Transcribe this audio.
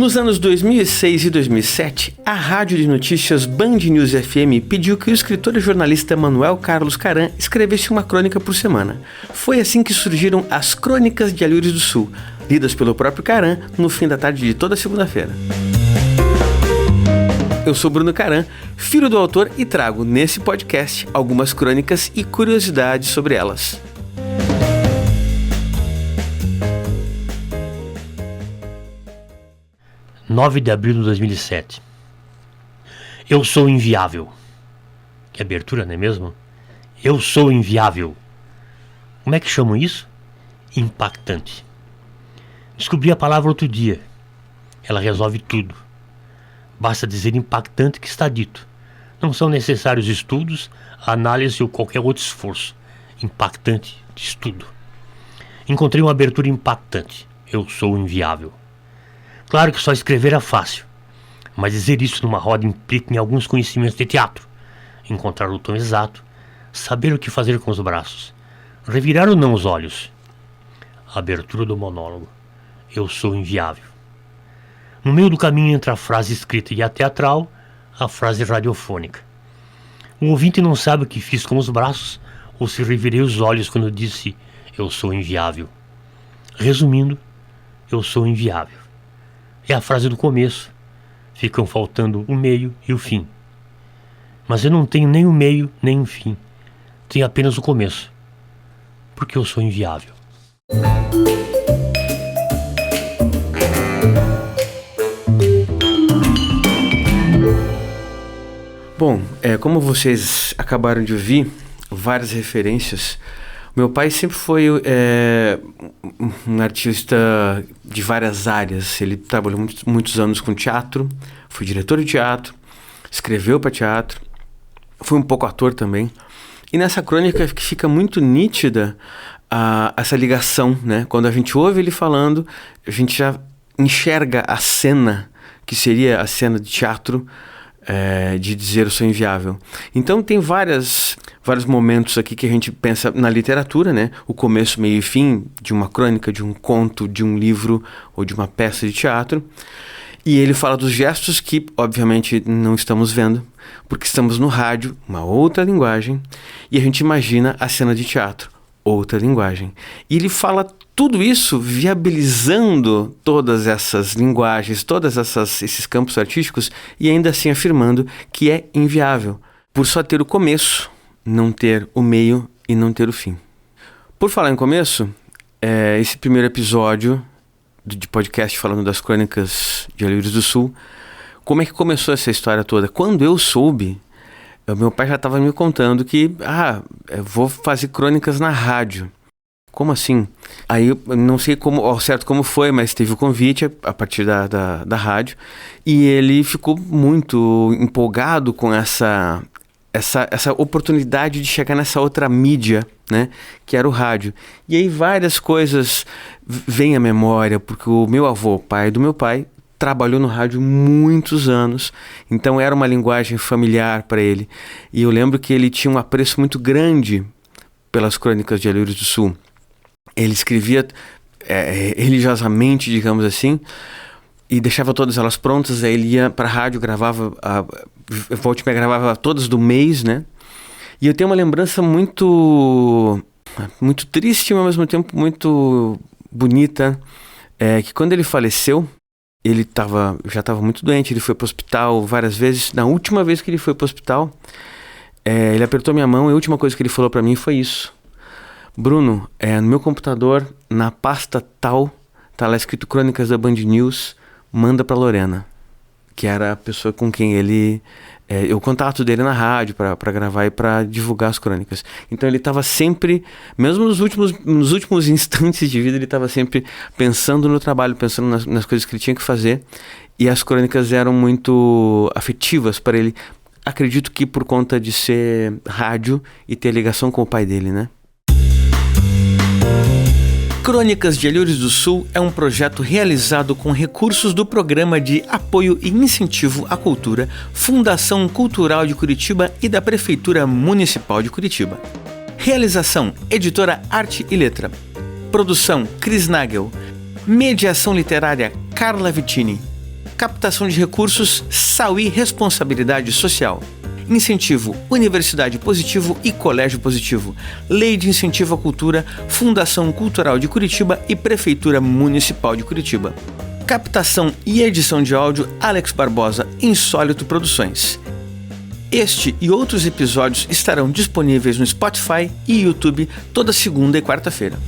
Nos anos 2006 e 2007, a rádio de notícias Band News FM pediu que o escritor e jornalista Manuel Carlos Caram escrevesse uma crônica por semana. Foi assim que surgiram as Crônicas de Alhures do Sul, lidas pelo próprio Caram no fim da tarde de toda segunda-feira. Eu sou Bruno Caram, filho do autor, e trago nesse podcast algumas crônicas e curiosidades sobre elas. (9 de abril de 2007). Eu sou inviável. Que abertura, não é mesmo? Eu sou inviável. Como é que chamam isso? Impactante. Descobri a palavra outro dia. Ela resolve tudo. Basta dizer impactante que está dito. Não são necessários estudos, análise ou qualquer outro esforço. Impactante diz tudo. Encontrei uma abertura impactante. Eu sou inviável. Claro que só escrever é fácil, mas dizer isso numa roda implica em alguns conhecimentos de teatro. Encontrar o tom exato, saber o que fazer com os braços, revirar ou não os olhos. A abertura do monólogo. Eu sou inviável. No meio do caminho entre a frase escrita e a teatral, a frase radiofônica. O ouvinte não sabe o que fiz com os braços ou se revirei os olhos quando disse eu sou inviável. Resumindo, eu sou inviável. É a frase do começo. Ficam faltando o meio e o fim. Mas eu não tenho nem o meio nem o fim. Tenho apenas o começo. Porque eu sou inviável. Bom, como vocês acabaram de ouvir, várias referências. Meu pai sempre foi um artista de várias áreas. Ele trabalhou muitos anos com teatro, foi diretor de teatro, escreveu para teatro, foi um pouco ator também. E nessa crônica que fica muito nítida essa ligação, né? Quando a gente ouve ele falando, a gente já enxerga a cena, que seria a cena de teatro, de dizer eu sou inviável. Então tem vários momentos aqui que a gente pensa na literatura, né? O começo, meio e fim de uma crônica, de um conto, de um livro ou de uma peça de teatro. E ele fala dos gestos que, obviamente, não estamos vendo, porque estamos no rádio, uma outra linguagem, e a gente imagina a cena de teatro, outra linguagem. E ele fala tudo isso viabilizando todas essas linguagens, esses campos artísticos, e ainda assim afirmando que é inviável, por só ter o começo, não ter o meio e não ter o fim. Por falar em começo, esse primeiro episódio de podcast falando das Crônicas de Alhures do Sul, como é que começou essa história toda? Quando eu soube, meu pai já estava me contando que eu vou fazer crônicas na rádio. Como assim? Aí eu não sei ao certo como foi, mas teve o convite a partir da rádio, e ele ficou muito empolgado com essa oportunidade de chegar nessa outra mídia, né, que era o rádio. E aí várias coisas vêm à memória, porque o meu avô, pai do meu pai, trabalhou no rádio muitos anos, então era uma linguagem familiar para ele. E eu lembro que ele tinha um apreço muito grande pelas Crônicas de Alhures do Sul. Ele escrevia religiosamente, digamos assim, e deixava todas elas prontas. Aí ele ia para a rádio, gravava, gravava todas do mês, né? E eu tenho uma lembrança muito triste, mas ao mesmo tempo muito bonita, que quando ele faleceu, ele já estava muito doente, ele foi para o hospital várias vezes. Na última vez que ele foi para o hospital, ele apertou minha mão e a última coisa que ele falou para mim foi isso: Bruno, no meu computador, na pasta tal, tá lá escrito Crônicas da Band News, manda pra Lorena, que era a pessoa com quem ele... o contato dele na rádio para gravar e para divulgar as crônicas. Então ele estava sempre, mesmo nos últimos instantes de vida, ele estava sempre pensando no trabalho, pensando nas coisas que ele tinha que fazer, e as crônicas eram muito afetivas para ele. Acredito que por conta de ser rádio e ter ligação com o pai dele, né? Crônicas de Alhures do Sul é um projeto realizado com recursos do Programa de Apoio e Incentivo à Cultura, Fundação Cultural de Curitiba e da Prefeitura Municipal de Curitiba. Realização: Editora Arte e Letra. Produção: Cris Nagel. Mediação literária: Carla Vittini. Captação de recursos, Sauí Responsabilidade Social. Incentivo, Universidade Positivo e Colégio Positivo. Lei de Incentivo à Cultura, Fundação Cultural de Curitiba e Prefeitura Municipal de Curitiba. Captação e edição de áudio, Alex Barbosa, Insólito Produções. Este e outros episódios estarão disponíveis no Spotify e YouTube toda segunda e quarta-feira.